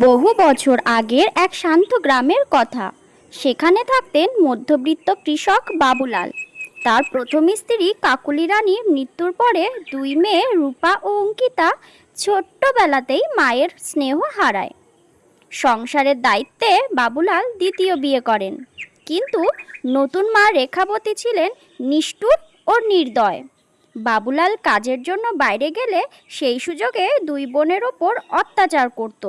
বহু বছর আগের এক শান্ত গ্রামের কথা। সেখানে থাকতেন মধ্যবিত্ত কৃষক বাবুলাল। তার প্রথম স্ত্রী কাকুলি রানীর মৃত্যুর পরে দুই মেয়ে রূপা ও অঙ্কিতা ছোট্টবেলাতেই মায়ের স্নেহ হারায়। সংসারের দায়িত্বে বাবুলাল দ্বিতীয় বিয়ে করেন, কিন্তু নতুন মা রেখাবতী ছিলেন নিষ্ঠুর ও নির্দয়। বাবুলাল কাজের জন্য বাইরে গেলে সেই সুযোগে দুই বোনের ওপর অত্যাচার করত।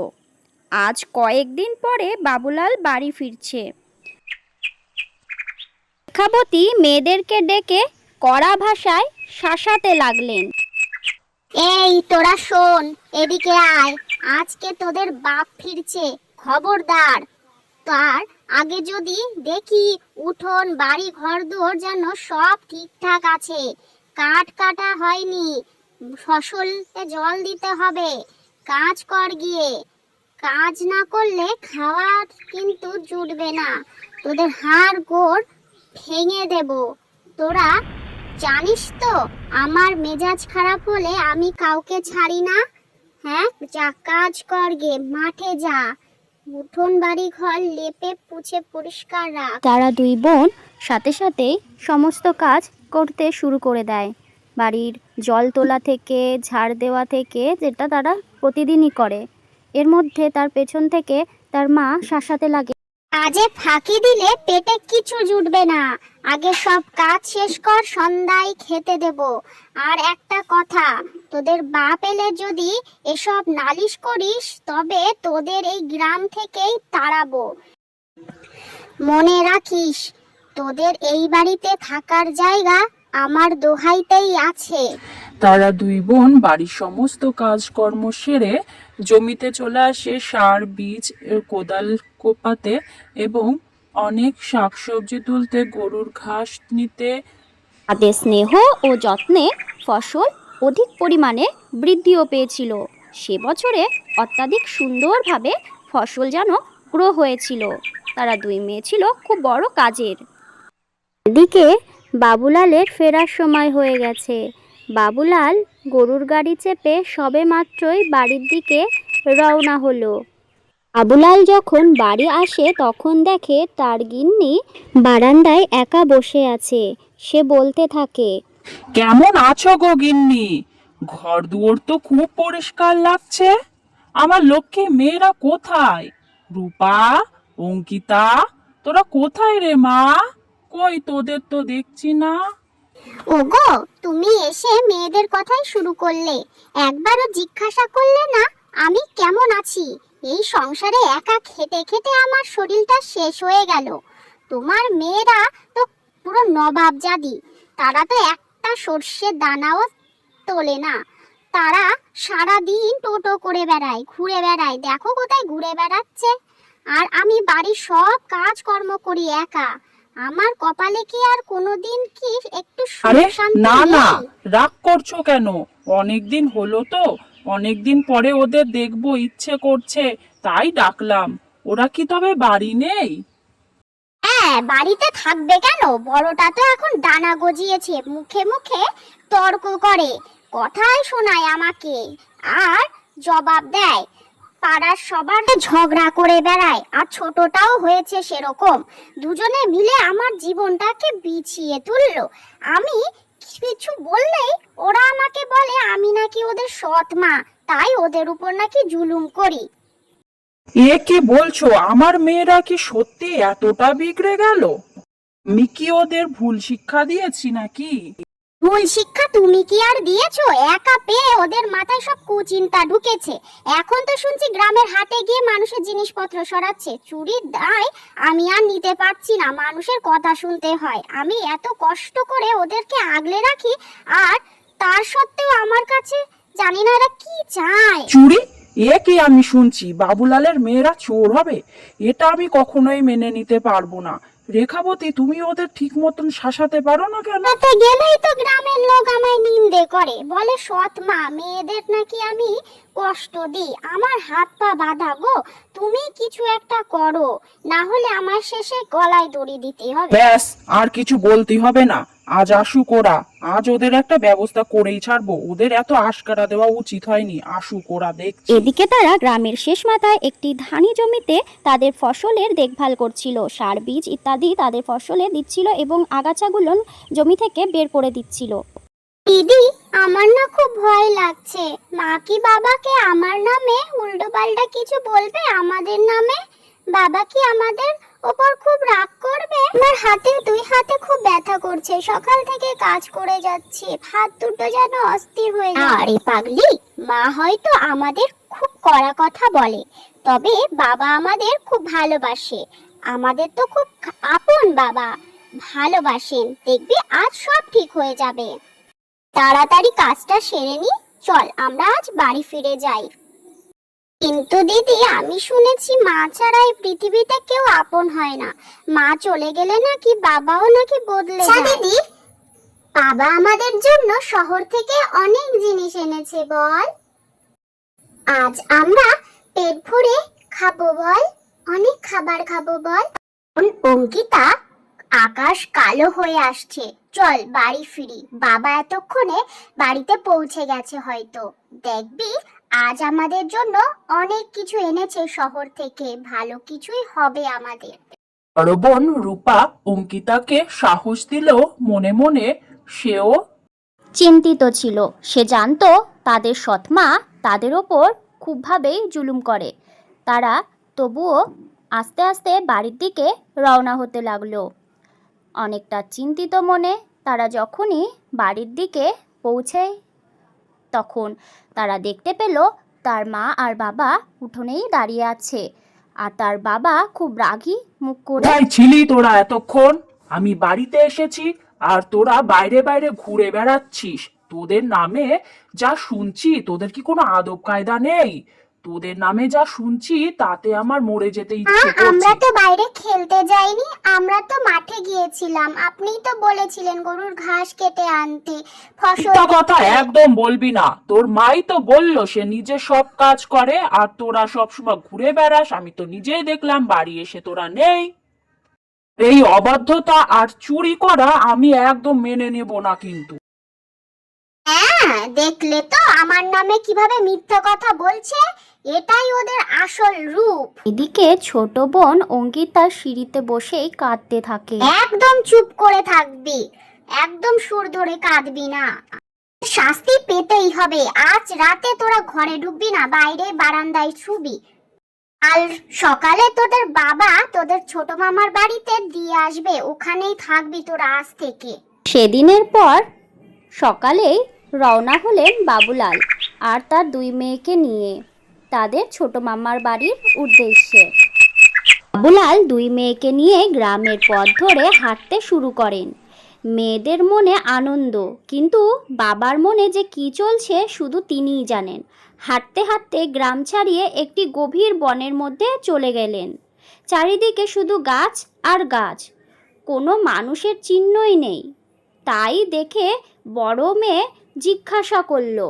আজ কয়েকদিন পরে বাবুলাল বাড়ি ফিরছে। রেখাবতী মেয়েদেরকে ডেকে কড়া ভাষায় শাসাতে লাগলেন। এই তোরা শোন, এদিকে আয়। আজকে তোদের বাপ ফিরছে, খবরদার। তার আগে যদি দেখি উঠোন বাড়ি ঘরদোর যেন সব ঠিকঠাক আছে, কাঠ কাটা হয়নি, ফসলে জল দিতে হবে, কাজ কর গিয়ে। কাজ না করলে খাওয়া কিন্তু জুটবে না, তোদের হাড় গোড় ভেঙে দেব। তোরা জানিস তো আমার মেজাজ খারাপ হলে আমি কাউকে ছাড়ি না। হ্যাঁ, যা কাজ কর গে, মাঠে যা, উঠোন বাড়ি ঘর লেপে পুছে পরিষ্কার রাখ। তারা দুই বোন সাথে সাথেই সমস্ত কাজ করতে শুরু করে দেয়। বাড়ির জল তোলা থেকে ঝাড় দেওয়া থেকে, যেটা তারা প্রতিদিনই করে। এর মধ্যে তার পেছন থেকে তার মা শাসাতে লাগে। কাজে ফাঁকি দিলে পেটে কিছু জুটবে না, আগে সব কাজ শেষ কর, সন্ধ্যায় খেতে দেব। আর একটা কথা, তোদের বাপ এলে যদি এসব নালিশ করিস তবে তোদের এই গ্রাম থেকেই তাড়াবো। মনে রাখিস, তোদের এই বাড়িতে থাকার জায়গা আমার দোহাইতেই আছে। তারা দুই বোন বাড়ির সমস্ত কাজকর্ম সেরে জমিতে চলে আসে সার বীজ কোদাল কোপাতে এবং অনেক শাকসবজি তুলতে, গরুর ঘাস নিতে। তাদের স্নেহ ও যত্নে ফসল অধিক পরিমাণে বৃদ্ধিও পেয়েছিল। সে বছরে অত্যাধিক সুন্দরভাবে ফসল যেন গ্রো হয়েছিল। তারা দুই মেয়ে ছিল খুব বড় কাজের। এদিকে বাবুলালের ফেরার সময় হয়ে গেছে। বাবুলাল গরুর গাড়ি চেপে সবে মাত্রই বাড়ির দিকে রওনা হলো। বাবুলাল যখন বাড়ি আসে তখন দেখে তার গিন্নি বারান্দায় একা বসে আছে। সে বলতে থাকে, কেমন আছো গো গিন্নি? ঘর দুয়ার তো খুব পরিষ্কার লাগছে। আমার লক্ষ্মী মেয়েরা কোথায়? রূপা, অঙ্কিতা, তোরা কোথায় রে মা? কই তোদের তো দেখছি না। ওগো, তুমি এসে মেয়েদের কথাই শুরু করলে, একবারও জিজ্ঞাসা করলে না আমি কেমন আছি। এই সংসারে একা খেটে খেটে আমার শরীরটা শেষ হয়ে গেল। তোমার মেয়েরা তো পুরো নবাব জাদি, তারা তো একটা সর্ষের দানাও তোলে না। তারা সারা দিন টোটো করে বেড়ায়, ঘুরে বেড়ায়, দেখো কোথায় ঘুরে বেড়াচ্ছে। আর আমি বাড়ির সব কাজ কর্ম করি একা। আমার কপালে কি আর কোনোদিন কি একটু আরে শান্তি না না, নেই? রাগ করছো কেন? অনেকদিন হলো তো, অনেকদিন পরে ওদের দেখবো ইচ্ছে করছে, তাই ডাকলাম। ওরা কি তবে বাড়ি নেই? হ্যাঁ, বাড়িতে থাকবে কেন? বড়টা তো এখন ডানা গজিয়েছে, মুখে মুখে তর্ক করে, কথাই শোনায় আমাকে আর জবাব দেয়। পাড়ার সবার ঝগড়া করে বেড়ায়, আর ছোটটাও হয়েছে সেরকম। দুজনে মিলে আমার জীবনটাকে বিছিয়ে তুললো। আমি কিছু বললেই ওরা আমাকে বলে আমি নাকি ওদের সৎ মা, তাই ওদের উপর নাকি জুলুম করি। এ কি বলছো? আমার মেয়েরা কি সত্যি এতটা বিগড়ে গেল? আমি কি ওদের ভুল শিক্ষা দিয়েছি নাকি? ভুল শিক্ষা তুমি কি আর দিয়েছো? একা পেয়ে ওদের মাথায় সব কুচিন্তা ঢুকেছে। এখন তো শুনছি গ্রামের হাটে গিয়ে মানুষের জিনিসপত্র সরাচ্ছে। চুরির দায় আমি আর নিতে পারছি না, মানুষের কথা শুনতে হয়। আমি এত কষ্ট করে ওদেরকে আগলে রাখি, আর তার সত্ত্বেও আমার কাছে জানি না এরা কি চায়। চুরি? এ কি আমি শুনছি? বাবুলালের মেয়েরা চোর হবে? এটা আমি কখনোই মেনে নিতে পারবো না। রেখাবতী, তুমি ওদের ঠিক মতন শাসাতে পারো না কেন? তাতে গেলেই তো গ্রামের লোক আমায় নিন্দে করে, বলে সৎ মা, মেয়েদের নাকি আমি কষ্ট দিই। আমার হাত পা বাঁধা গো, তুমি কিছু একটা করো, না হলে আমার শেষে গলায় দড়ি দিতে হবে। ব্যাস, আর কিছু বলতে হবে না। আজ আসুক ওরা, আজ ওদের একটা ব্যবস্থা করেই ছাড়বো। ওদের এত আশকারা দেওয়া উচিত হয়নি। আসুক ওরা, দেখছি। এদিকে তারা গ্রামের শেষ মাথায় একটি ধানি জমিতে তাদের ফসলের দেখভাল করছিল, সার বীজ ইত্যাদি তাদের ফসলে দিচ্ছিল এবং আগাছাগুলো জমি থেকে বের করে দিচ্ছিল। দিদি, আমার না খুব ভয় লাগছে। মা কি বাবাকে আমার নামে উল্টোপাল্টা কিছু বলবে আমাদের নামে? বাবা কি আমাদের ওপর খুব রাগ করবে? আমার দুই হাতে খুব ব্যথা করছে, সকাল থেকে কাজ করে যাচ্ছি, হাত দুটো যেন অস্থির হয়ে যায়। আরে পাগলি, মা হয়তো আমাদের খুব কড়া কথা বলে, তবে বাবা আমাদের খুব ভালোবাসে। আমাদের তো খুব আপন বাবা, ভালোবাসেন। দেখবি আজ সব ঠিক হয়ে যাবে। তাড়াতাড়ি কাজটা সেরে নি, চল আমরা আজ বাড়ি ফিরে যাই। কিন্তু দিদি, আমি শুনেছি মা ছাড়া এই পৃথিবীতে কেউ আপন হয় না। মা চলে গেলে নাকি বাবাও নাকি বদলে যায়। দিদি, বাবা আমাদের জন্য শহর থেকে অনেক জিনিস এনেছে বল। আজ আমরা পেট ভরে খাবো বল, অনেক খাবার খাবো বল। অঙ্কিতা, আকাশ কালো হয়ে আসছে, চল বাড়ি ফিরি। বাবা এতক্ষণে বাড়িতে পৌঁছে গেছে হয়তো। দেখবি আজ আমাদের জন্য অনেক কিছু এনেছে শহর থেকে, ভালো কিছুই হবে আমাদের। বড় বোন রূপা অঙ্কিতাকে সাহস দিলেও মনে মনে সেও চিন্তিত ছিল। সে জানতো তাদের সৎমা তাদের ওপর খুবভাবেই জুলুম করে। তারা তবুও আস্তে আস্তে বাড়ির দিকে রওনা হতে লাগলো। অনেকটা চিন্তিত মনে তারা যখনই বাড়ির দিকে পৌঁছায়, তখন তারা দেখতে পেল তার মা আর বাবা উঠোনেই দাঁড়িয়ে আছে। আর তার বাবা খুব রাগী মুখ করে, কোথায় ছিলি তোরা এতক্ষণ? আমি বাড়িতে এসেছি আর তোরা বাইরে বাইরে ঘুরে বেড়াচ্ছিস। তোদের নামে যা শুনছি, তোদের কি কোনো আদব কায়দা নেই? তোদের নামে যা শুনছি তাতে আমার মরে যেতে ইচ্ছে আমরা করছে। তো বাইরে খেলতে যাইনি, আমরা তো মাঠে গিয়েছিলাম। আপনিই তো বলেছিলেন গরুর ঘাস কেটে আনতে, ফসল। মিথ্যা কথা একদম বলবি না। তোর মাই তো বললো সে নিজে সব কাজ করে আর তোরা সবসময় ঘুরে বেড়াস। আমি তো নিজেই দেখলাম বাড়ি এসে তোরা নেই। এই অবাধ্যতা আর চুরি করা আমি একদম মেনে নেব না কিন্তু। হ্যাঁ, দেখলে তো আমার নামে কিভাবে মিথ্যা কথা বলছে। এটাই ওদের আসল রূপ। এদিকে ছোট বোন অঙ্কিতা সিঁড়িতে বসেই কাঁদতে থাকে। একদম চুপ করে থাকবি, একদম সুর ধরে কাঁদবি না। শাস্তি পেতেই হবে। আজ রাতে তোরা ঘরে ঢুকবি না, বাইরে বারান্দায় শুবি। কাল সকালে তোদের বাবা তোদের ছোট মামার বাড়িতে দিয়ে আসবে, ওখানেই থাকবি তোরা আজ থেকে। সেদিনের পর সকালেই রওনা হলেন বাবুলাল আর তার দুই মেয়েকে নিয়ে তাদের ছোট মামার বাড়ির উদ্দেশ্যে। বাবুলাল দুই মেয়েকে নিয়ে গ্রামের পথ ধরে হাঁটতে শুরু করেন। মেয়েদের মনে আনন্দ, কিন্তু বাবার মনে যে কী চলছে শুধু তিনিই জানেন। হাঁটতে হাঁটতে গ্রাম ছাড়িয়ে একটি গভীর বনের মধ্যে চলে গেলেন। চারিদিকে শুধু গাছ আর গাছ, কোনো মানুষের চিহ্নই নেই। তাই দেখে বড় মেয়ে জিজ্ঞাসা করলো,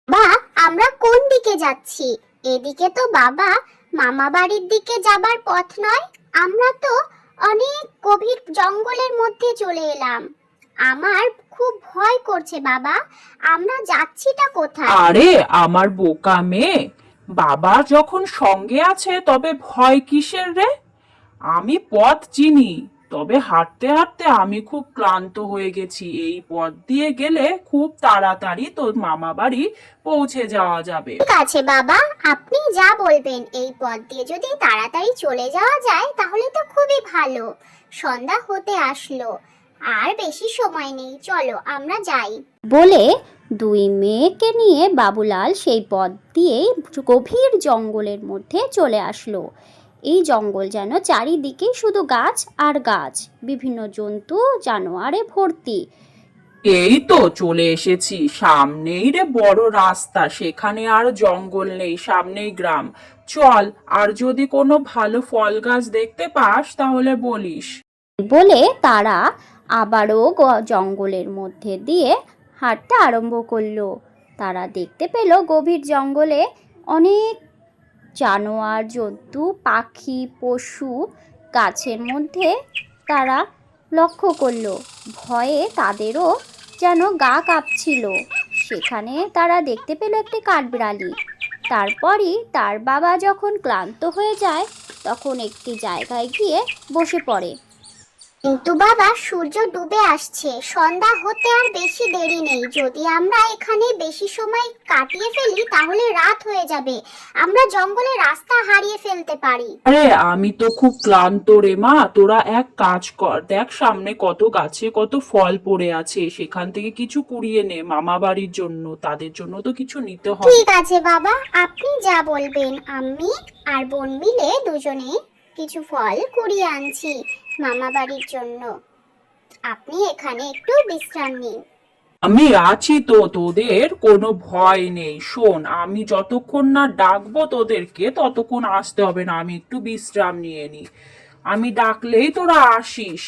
বা আমরা কোন দিকে যাচ্ছি? এদিকে তো বাবা মামা বাড়ির দিকে যাবার পথ নয়। আমরা তো অনেক গভীর জঙ্গলের মধ্যে চলে এলাম। আমার খুব ভয় করছে বাবা, আমরা যাচ্ছিটা কোথায়? আরে আমার বোকা মেয়ে, বাবা যখন সঙ্গে আছে তবে ভয় কিসের রে? আমি পথ চিনি, তবে হাঁটতে হাঁটতে আমি খুব ক্লান্ত হয়ে গেছি। এই পথ দিয়ে গেলে খুব তাড়াতাড়ি তোর মামা বাড়ি পৌঁছে যাওয়া যাবে। ঠিক আছে বাবা, আপনি যা বলবেন। এই পথ দিয়ে যদি তাড়াতাড়ি চলে যাওয়া যায় তাহলে তো খুবই ভালো। সন্ধ্যা হতে আসলো, আর বেশি সময় নেই, চলো আমরা যাই। বলে দুই মেয়েকে নিয়ে বাবুলাল সেই পথ দিয়েই গভীর জঙ্গলের মধ্যে চলে আসলো। এই জঙ্গল যেন চারিদিকে শুধু গাছ আর গাছ, বিভিন্ন জন্তু জানোয়ারে ভর্তি। এই তো চলে এসেছি, সামনেই রে বড় রাস্তা, সেখানে আর জঙ্গল নেই, সামনেই গ্রাম। চল, আর যদি কোনো ভালো ফল গাছ দেখতে পাস তাহলে বলিস। বলে তারা আবারও জঙ্গলের মধ্যে দিয়ে হাঁটতে আরম্ভ করলো। তারা দেখতে পেল গভীর জঙ্গলে অনেক জানোয়ার, জন্তু, পাখি, পশু। গাছের মধ্যে তারা লক্ষ্য করলো। ভয়ে তাদেরও যেন গা কাঁপছিল। সেখানে তারা দেখতে পেল একটি কাঠবিড়ালি। তারপরই তার বাবা যখন ক্লান্ত হয়ে যায় তখন একটি জায়গায় গিয়ে বসে পড়ে। কিন্তু বাবা, সূর্য ডুবে আসছে, সন্ধ্যা হতে আর বেশি দেরি নেই। যদি আমরা এখানে বেশি সময় কাটিয়ে ফেলি তাহলে রাত হয়ে যাবে, আমরা জঙ্গলে রাস্তা হারিয়ে ফেলতে পারি। আরে আমি তো খুব ক্লান্ত রে মা, তোরা এক কাজ কর, দেখ সামনে কত গাছে কত ফল পড়ে আছে, সেখান থেকে কিছু কুড়িয়ে নে মামা বাড়ির জন্য, তাদের জন্য তো কিছু নিতে হবে। ঠিক আছে বাবা, আপনি যা বলবেন। আমি আর বোন মিলে দুজনে কিছু ফল কুড়িয়ে আনছি মামা বাড়ির জন্য। আপনি এখানে একটু বিশ্রাম নিন। আমি আছি তো, তোদের কোনো ভয় নেই। শোন, আমি যতক্ষণ না ডাকবো তোদেরকে ততক্ষণ আসতে হবে না, আমি একটু বিশ্রাম নিয়ে নি, আমি ডাকলেই তোরা আসিস।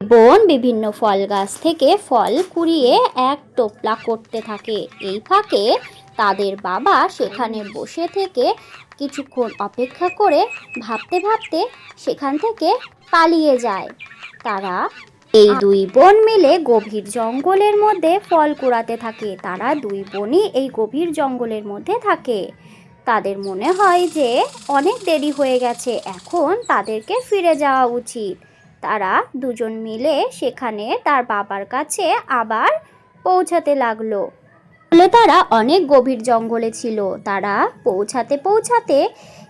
বোন বিভিন্ন ফল গাছ থেকে ফল কুড়িয়ে এক টোপলা করতে থাকে। এই ফাঁকে তাদের বাবা সেখানে বসে থেকে কিছুক্ষণ অপেক্ষা করে ভাবতে ভাবতে সেখান থেকে পালিয়ে যায়। তারা এই দুই বোন মিলে গভীর জঙ্গলের মধ্যে ফল কুড়াতে থাকে। তারা দুই বোনই এই গভীর জঙ্গলের মধ্যে থাকে। তাদের মনে হয় যে অনেক দেরি হয়ে গেছে, এখন তাদেরকে ফিরে যাওয়া উচিত। তারা দুজন মিলে সেখানে তার বাবার কাছে আবার পৌঁছাতে লাগলো। বলে তারা অনেক গভীর জঙ্গলে ছিল। তারা পৌঁছাতে পৌঁছাতে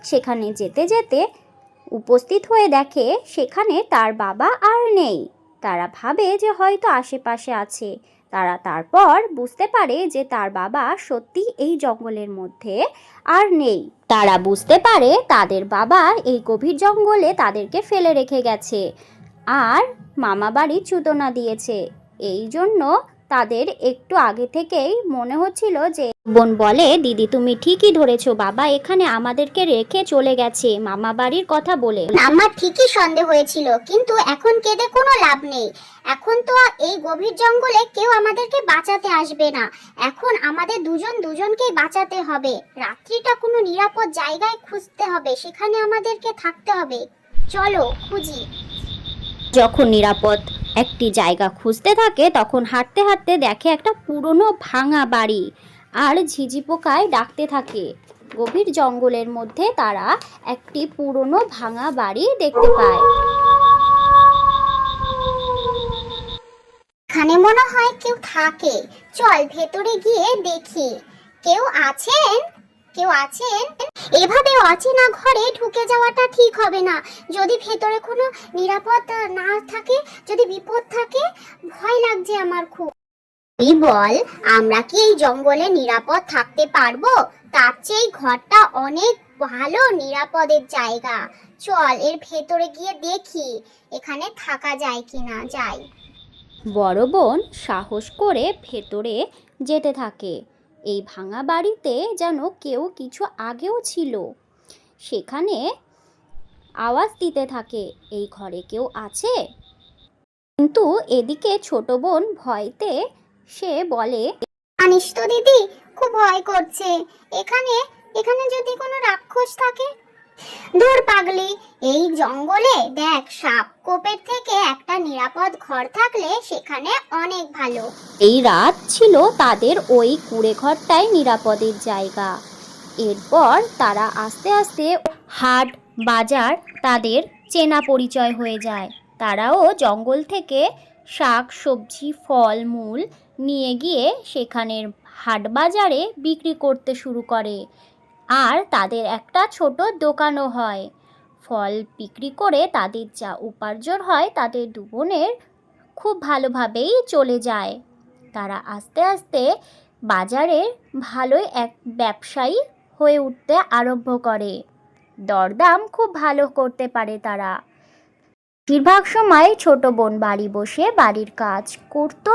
সেখানে যেতে যেতে উপস্থিত হয়ে দেখে সেখানে তার বাবা আর নেই। তারা ভাবে যে হয়তো আশেপাশে আছে। তারা তারপর বুঝতে পারে যে তার বাবা সত্যি এই জঙ্গলের মধ্যে আর নেই। তারা বুঝতে পারে তাদের বাবা এই গভীর জঙ্গলে তাদেরকে ফেলে রেখে গেছে আর মামা বাড়ি চুতনা দিয়েছে। এই জন্য তাদের একটু আগে থেকেই মনে হচ্ছিল যে বোন বলে, দিদি তুমি ঠিকই ধরেছো, বাবা এখানে আমাদেরকে রেখে চলে গেছে মামা বাড়ির কথা বলে। আমার ঠিকই সন্দেহ হয়েছিল, কিন্তু এখন কেঁদে কোনো লাভ নেই। এখন তো এই গভীর জঙ্গলে কেউ আমাদেরকে বাঁচাতে আসবে না। এখন আমাদের দুজনকেই বাঁচাতে হবে। রাত্রিটা কোনো নিরাপদ জায়গায় খুঁজতে হবে, সেখানে আমাদেরকে থাকতে হবে। চলো খুঁজি। যখন নিরাপদ একটি জায়গা খুঁজতে থাকে তখন হাঁটতে হাঁটতে দেখে একটা পুরনো ভাঙা বাড়ি আর ঝিঝি পোকায় ডাকতে থাকে। গভীর জঙ্গলের মধ্যে তারা একটি পুরনো ভাঙা বাড়ি দেখতে পায়। এখানে মনে হয় কেউ থাকে, চল ভেতরে গিয়ে দেখি। কেউ আছেন? কেউ আছেন? এভাবে অচেনা ঘরে ঢুকে যাওয়াটা ঠিক হবে না। যদি ভেতরে কোনো নিরাপদ না থাকে, যদি বিপদ থাকে, ভয় লাগছে আমার খুব। তুই বল, আমরা কি এই জঙ্গলে নিরাপদ থাকতে পারবো? তার চেয়ে এই ঘরটা অনেক ভালো নিরাপদের জায়গা। চল এর ভেতরে গিয়ে দেখি এখানে থাকা যায় কিনা। যাই। বড় বোন সাহস করে ভেতরে যেতে থাকে। এই ভাঙা বাড়িতে যেন কেউ কিছু আগেও ছিল। সেখানে আওয়াজ দিতে থাকে, এই ঘরে কেউ আছে? কিন্তু এদিকে ছোট বোন ভয়তে সে বলে, জানিস তো দিদি, খুব ভয় করছে। এখানে এখানে যদি কোনো রাক্ষস থাকে। দূর পাগলি, এই জঙ্গলে দেখ সাপ কোপের থেকে একটা নিরাপদ ঘর থাকলে সেখানে অনেক ভালো। এই রাত ছিল তাদের ওই কুঁড়ে ঘরটাই নিরাপদের জায়গা। এরপর তারা আস্তে আস্তে হাট বাজার তাদের চেনা পরিচয় হয়ে যায়। তারাও জঙ্গল থেকে শাক সবজি ফল মূল নিয়ে গিয়ে সেখানের হাট বাজারে বিক্রি করতে শুরু করে। আর তাদের একটা ছোট দোকানও হয়। ফল বিক্রি করে তাদের যা উপার্জন হয় তাদের দু বোনের খুব ভালোভাবেই চলে যায়। তারা আস্তে আস্তে বাজারের ভালোই এক ব্যবসায়ী হয়ে উঠতে আরম্ভ করে। দরদাম খুব ভালো করতে পারে তারা। বেশিরভাগ সময় ছোট বোন বাড়ি বসে বাড়ির কাজ করত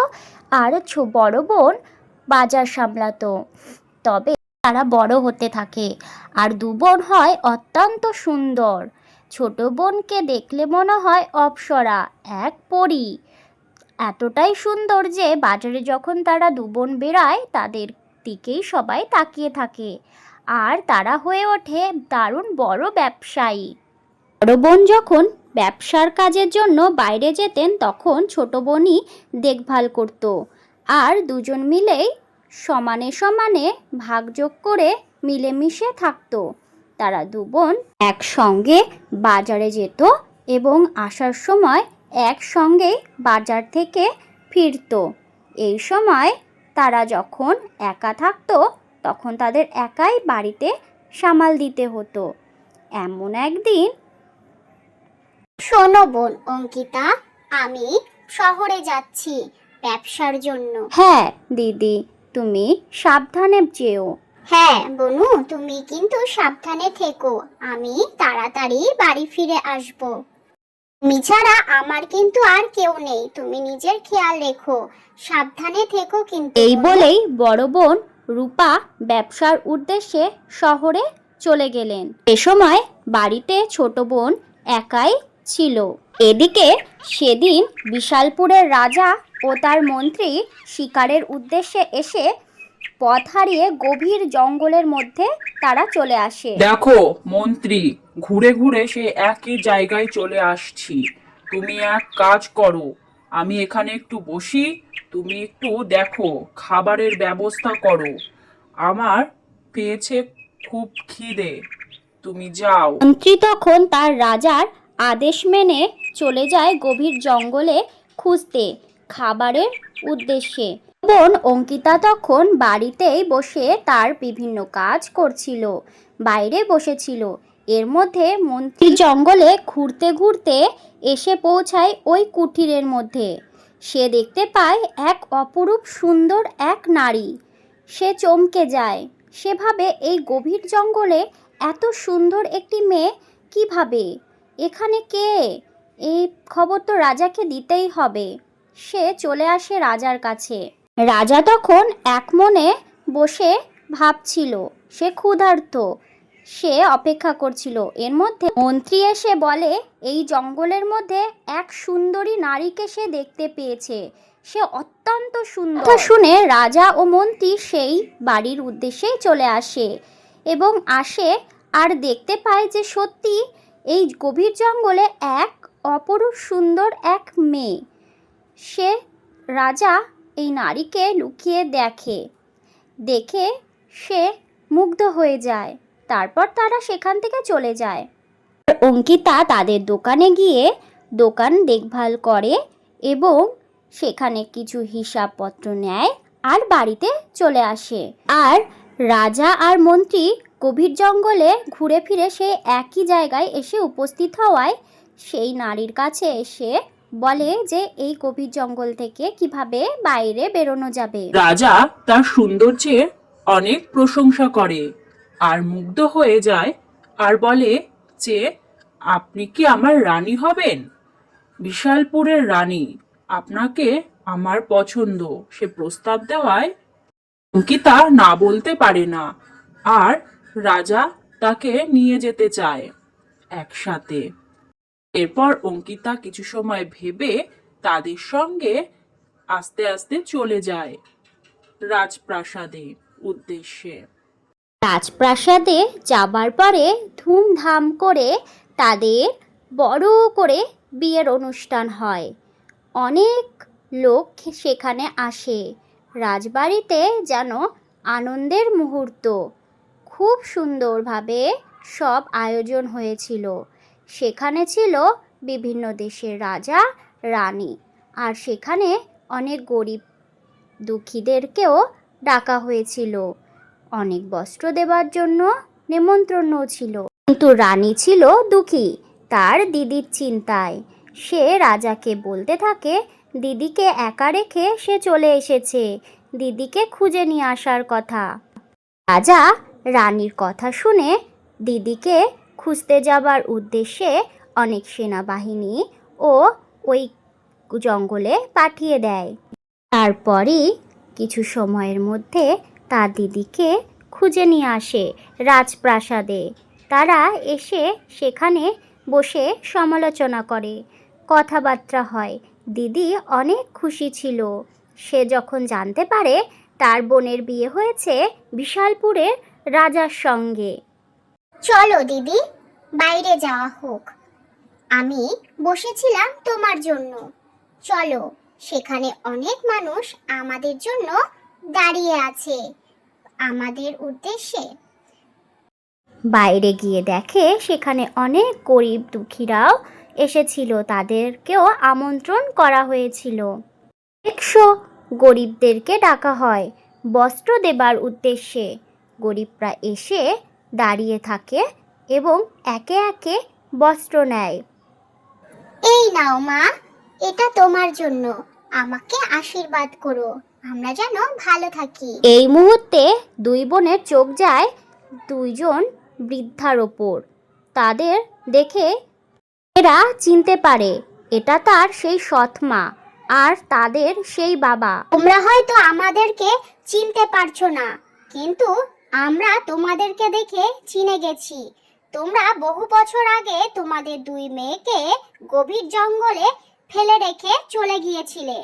আর বড় বোন বাজার সামলাতো। তবে তারা বড় হতে থাকে আর দু বোন হয় অত্যন্ত সুন্দর। ছোট বোনকে দেখলে মনে হয় অপ্সরা, এক পরী। এতটাই সুন্দর যে বাজারে যখন তারা দু বোন বেরায় তাদের দিকেই সবাই তাকিয়ে থাকে আর তারা হয়ে ওঠে দারুণ বড় ব্যবসায়ী। বড় বোন যখন ব্যবসার কাজের জন্য বাইরে যেতেন তখন ছোট বোনই দেখভাল করত। আর দুজন মিলেই সমানে সমানে ভাগযোগ করে মিলেমিশে থাকতো। তারা দু বোন একসঙ্গে বাজারে যেত এবং আসার সময় একসঙ্গেই বাজার থেকে ফিরতো। এই সময় তারা যখন একা থাকতো তখন তাদের একাই বাড়িতে সামাল দিতে হতো। এমন একদিন, শোনো বোন অঙ্কিতা, আমি শহরে যাচ্ছি ব্যবসার জন্য। হ্যাঁ দিদি, তুমি সাবধানে যেও। হ্যাঁ বনু, তুমি কিন্তু সাবধানে থেকো, আমি তাড়াতাড়ি বাড়ি ফিরে আসব। তুমি ছাড়া আমার কিন্তু আর কেউ নেই, তুমি নিজের খেয়াল রেখো, সাবধানে থেকো কিন্তু। এই বলেই বড় বোন রূপা ব্যবসার উদ্দেশ্যে শহরে চলে গেলেন। এ সময় বাড়িতে ছোট বোন একাই ছিল। এদিকে সেদিন বিশালপুরের রাজা ও তার মন্ত্রী শিকারের উদ্দেশ্যে এসে পথ হারিয়ে গভীর জঙ্গলের মধ্যে তারা চলে আসে। দেখো মন্ত্রী, ঘুরে ঘুরে সে একই জায়গায় চলে আসছি। তুমি এক কাজ করো, আমি এখানে একটু বসি, তুমি একটু দেখো, খাবারের ব্যবস্থা করো। আমার পেয়েছে খুব খিদে, তুমি যাও। মন্ত্রী তখন তার রাজার আদেশ মেনে চলে যায় গভীর জঙ্গলে খুঁজতে খাবারের উদ্দেশ্যে। বোন অঙ্কিতা তখন বাড়িতেই বসে তার বিভিন্ন কাজ করছিল, বাইরে বসেছিল। এর মধ্যে মন্ত্রী জঙ্গলে ঘুরতে ঘুরতে এসে পৌঁছায় ওই কুঠিরের মধ্যে। সে দেখতে পায় এক অপরূপ সুন্দর এক নারী। সে চমকে যায়। সে ভাবে এই গভীর জঙ্গলে এত সুন্দর একটি মেয়ে কিভাবে এখানে কে? এই খবর তো রাজাকে দিতেই হবে। সে চলে আসে রাজার কাছে। রাজা তখন এক মনে বসে ভাবছিল, সে ক্ষুধার্ত, সে অপেক্ষা করছিল। এর মধ্যে মন্ত্রী এসে বলে এই জঙ্গলের মধ্যে এক সুন্দরী নারীকে সে দেখতে পেয়েছে, সে অত্যন্ত সুন্দর। কথা শুনে রাজা ও মন্ত্রী সেই বাড়ির উদ্দেশ্যেই চলে আসে এবং আর দেখতে পায় যে সত্যি এই গভীর জঙ্গলে এক অপরূপ সুন্দর এক মেয়ে। রাজা এই নারীকে লুকিয়ে দেখে সে মুগ্ধ হয়ে যায়। তারপর তারা সেখান থেকে চলে যায়। অঙ্কিতা তাদের দোকানে গিয়ে দোকান দেখভাল করে এবং সেখানে কিছু হিসাবপত্র নেয় আর বাড়িতে চলে আসে। আর রাজা আর মন্ত্রী গভীর জঙ্গলে ঘুরে ফিরে সেই একই জায়গায় এসে উপস্থিত হওয়ায় সেই নারীর কাছে এসে বলে যে এই গভীর জঙ্গল থেকে কিভাবে বাইরে বেরোনো যাবে। রাজা তার সৌন্দর্যের অনেক প্রশংসা করে আর মুগ্ধ হয়ে যায় আর বলে যে আপনি কি আমার রানী হবেন? বিশালপুরের রানী, আপনাকে আমার পছন্দ। সে প্রস্তাব দেওয়ায় অঙ্কিতা না বলতে পারে না আর রাজা তাকে নিয়ে যেতে চায় একসাথে। এরপর অঙ্কিতা কিছু সময় ভেবে তাদের সঙ্গে আস্তে আস্তে চলে যায় রাজপ্রাসাদে উদ্দেশ্যে। রাজপ্রাসাদে যাবার পরে ধুমধাম করে তাদের বড় করে বিয়ের অনুষ্ঠান হয়। অনেক লোক সেখানে আসে। রাজবাড়িতে যেন আনন্দের মুহূর্ত। খুব সুন্দরভাবে সব আয়োজন হয়েছিল। সেখানে ছিল বিভিন্ন দেশের রাজা রানী, আর সেখানে অনেক গরিব দুঃখীদেরকেও ডাকা হয়েছিল। অনেক বস্ত্র দেবার জন্য নেমন্ত্রণও ছিল। কিন্তু রানী ছিল দুঃখী তার দিদির চিন্তায়। সে রাজাকে বলতে থাকে দিদিকে একা রেখে সে চলে এসেছে, দিদিকে খুঁজে নিয়ে আসার কথা। রাজা রানীর কথা শুনে দিদিকে খুঁজতে যাবার উদ্দেশ্যে অনেক সেনাবাহিনী ও ওই জঙ্গলে পাঠিয়ে দেয়। তারপরই কিছু সময়ের মধ্যে তার দিদিকে খুঁজে নিয়ে আসে রাজপ্রাসাদে। তারা এসে সেখানে বসে সমালোচনা করে, কথাবার্তা হয়। দিদি অনেক খুশি ছিল। সে যখন জানতে পারে তার বোনের বিয়ে হয়েছে বিশালপুরের রাজার সঙ্গে। চলো দিদি, বাইরে যাওয়া হোক। আমি বসেছিলাম তোমার জন্য। চলো, সেখানে অনেক মানুষ আমাদের জন্য দাঁড়িয়ে আছে, আমাদের উদ্দেশ্যে। বাইরে গিয়ে দেখে সেখানে অনেক গরিব দুঃখীরাও এসেছিল, তাদেরকেও আমন্ত্রণ করা হয়েছিল। 100 গরিবদেরকে ডাকা হয় বস্ত্র দেবার উদ্দেশ্যে। গরিবরা এসে দাঁড়িয়ে থাকে এবং একে একে বস্ত্র নেয়। এই নাও মা, এটা তোমার জন্য, আমাকে আশীর্বাদ করো, আমরা যেন ভালো থাকি। এই মুহূর্তে দুই বোনের চোখ যায় দুইজন বৃদ্ধার ওপর। তাদের দেখে এরা চিনতে পারে এটা তার সেই সৎ মা আর তাদের সেই বাবা। তোমরা হয়তো আমাদেরকে চিনতে পারছো না, কিন্তু আমরা তোমাদেরকে দেখে চিনে গেছি। তোমরা বহু বছর আগে তোমাদের দুই মেয়েকে গভীর জঙ্গলে ফেলে রেখে চলে গিয়েছিলে।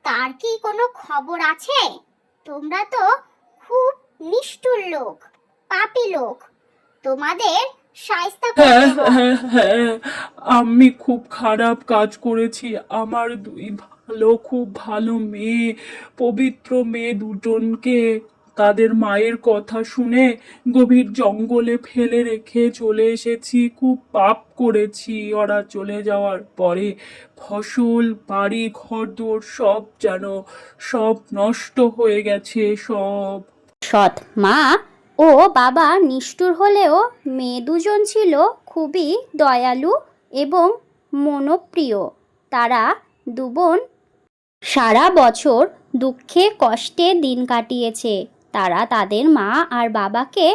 তার কি কোনো খবর আছে? তোমরা তো খুব নিষ্ঠুর লোক, পাপী লোক, তোমাদের শায়েস্তা করতে হয়। হ্যাঁ, আমি খুব খারাপ কাজ করেছি। আমার খুব ভালো মেয়ে, পবিত্র মেয়ে দুজনকে তাদের মায়ের কথা শুনে গভীর জঙ্গলে ফেলে রেখে চলে এসেছি। খুব পাপ করেছি। ওরা চলে যাওয়ার পরে ফসল, বাড়ি, ঘরদোর সব নষ্ট হয়ে গেছে সব। সৎ মা ও বাবা নিষ্ঠুর হলেও মেয়ে দুজন ছিল খুবই দয়ালু এবং মনোপ্রিয়। তারা দুবোন সারা বছর দুঃখে কষ্টে দিন কাটিয়েছে। তারা তাদের মা আর বাবাকে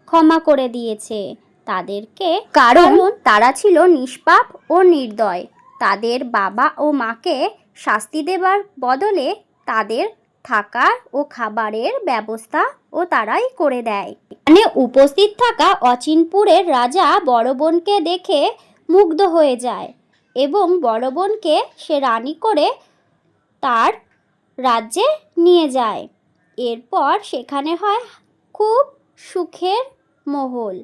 ক্ষমা করে দিয়েছে তাদেরকে, কারণ তারা ছিল নিষ্পাপ ও নির্দয়। তাদের বাবা ও মাকে শাস্তি দেবার বদলে তাদের থাকার ও খাবারের ব্যবস্থা ও তারাই করে দেয়। মানে উপস্থিত থাকা অচিনপুরের রাজা বড় বোনকে দেখে মুগ্ধ হয়ে যায় এবং বড় বোনকে সে রানী করে তার রাজ্যে নিয়ে যায়। এরপর সেখানে হয় খুব সুখের মহল।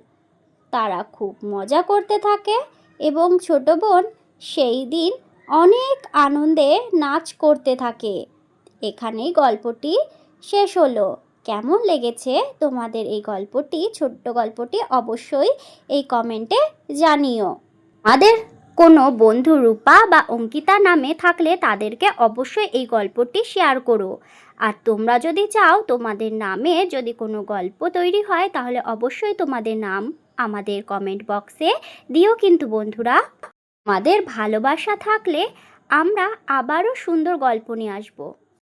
তারা খুব মজা করতে থাকে এবং ছোট বোন সেই দিন অনেক আনন্দে নাচ করতে থাকে। এখানেই গল্পটি শেষ হলো। কেমন লেগেছে তোমাদের এই গল্পটি, ছোট্ট গল্পটি, অবশ্যই এই কমেন্টে জানিও। আমাদের কোনো বন্ধু রূপা বা অঙ্কিতা নামে থাকলে তাদেরকে অবশ্যই এই গল্পটি শেয়ার করো। আর তোমরা যদি চাও তোমাদের নামে যদি কোনো গল্প তৈরি হয় তাহলে অবশ্যই তোমাদের নাম আমাদের কমেন্ট বক্সে দিও কিন্তু বন্ধুরা। আমাদের ভালোবাসা থাকলে আমরা আবারও সুন্দর গল্প নিয়ে আসবো।